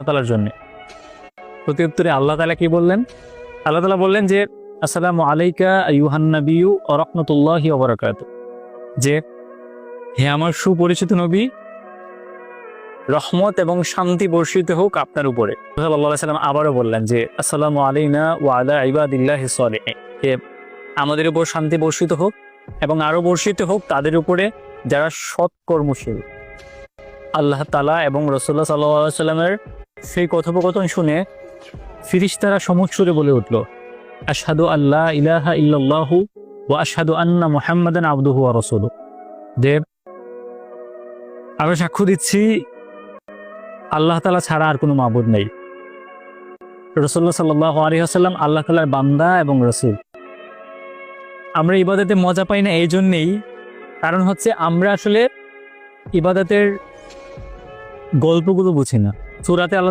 তাআলার জন্য। প্রতি উত্তরে আল্লাহ তাআলা কি বললেন? আল্লাহ তাআলা বললেন যে আসসালামু আলাইকা আইয়ুহান নাবিয়্যু ওয়া রাহমাতুল্লাহি ওয়া বারাকাতুহু, যে হে আমার সুপরিচিত নবী, রহমত এবং শান্তি বর্ষিত হোক আপনার উপরে। সাল্লাল্লাহু আলাইহি ওয়াসাল্লাম আবারও বললেন যে আসসালামু আলাইনা ওয়া আলা ইবাদিল্লাহিস সালিহিন, যে আমাদের উপর শান্তি বর্ষিত হোক এবং আরো বর্ষিত হোক তাদের উপরে যারা সৎ কর্মশীল। আল্লাহ তাআলা এবং রাসূলুল্লাহ সাল্লাল্লাহু আলাইহি ওয়াসাল্লামের সেই কথোপকথন শুনে ফেরেশতারা সমুচ্চরে বলে উঠল, আশহাদু আল্লা ইলাহা ইল্লাল্লাহু ওয়া আশহাদু আন্না মুহাম্মাদান আবদুহু ওয়া রাসূলুহু, যে আমরা সাক্ষ্য দিচ্ছি আল্লাহ তাআলা ছাড়া আর কোনো মাবুদ নেই, রাসূলুল্লাহ সাল্লাল্লাহু আলাইহি ওয়াসাল্লাম আল্লাহ তাআলার বান্দা এবং রাসূল। আমরা ইবাদতে মজা পাই না এই জন্যেই, কারণ হচ্ছে আমরা আসলে ইবাদতের গল্পগুলো বুঝি না। সূরাতে আল্লাহ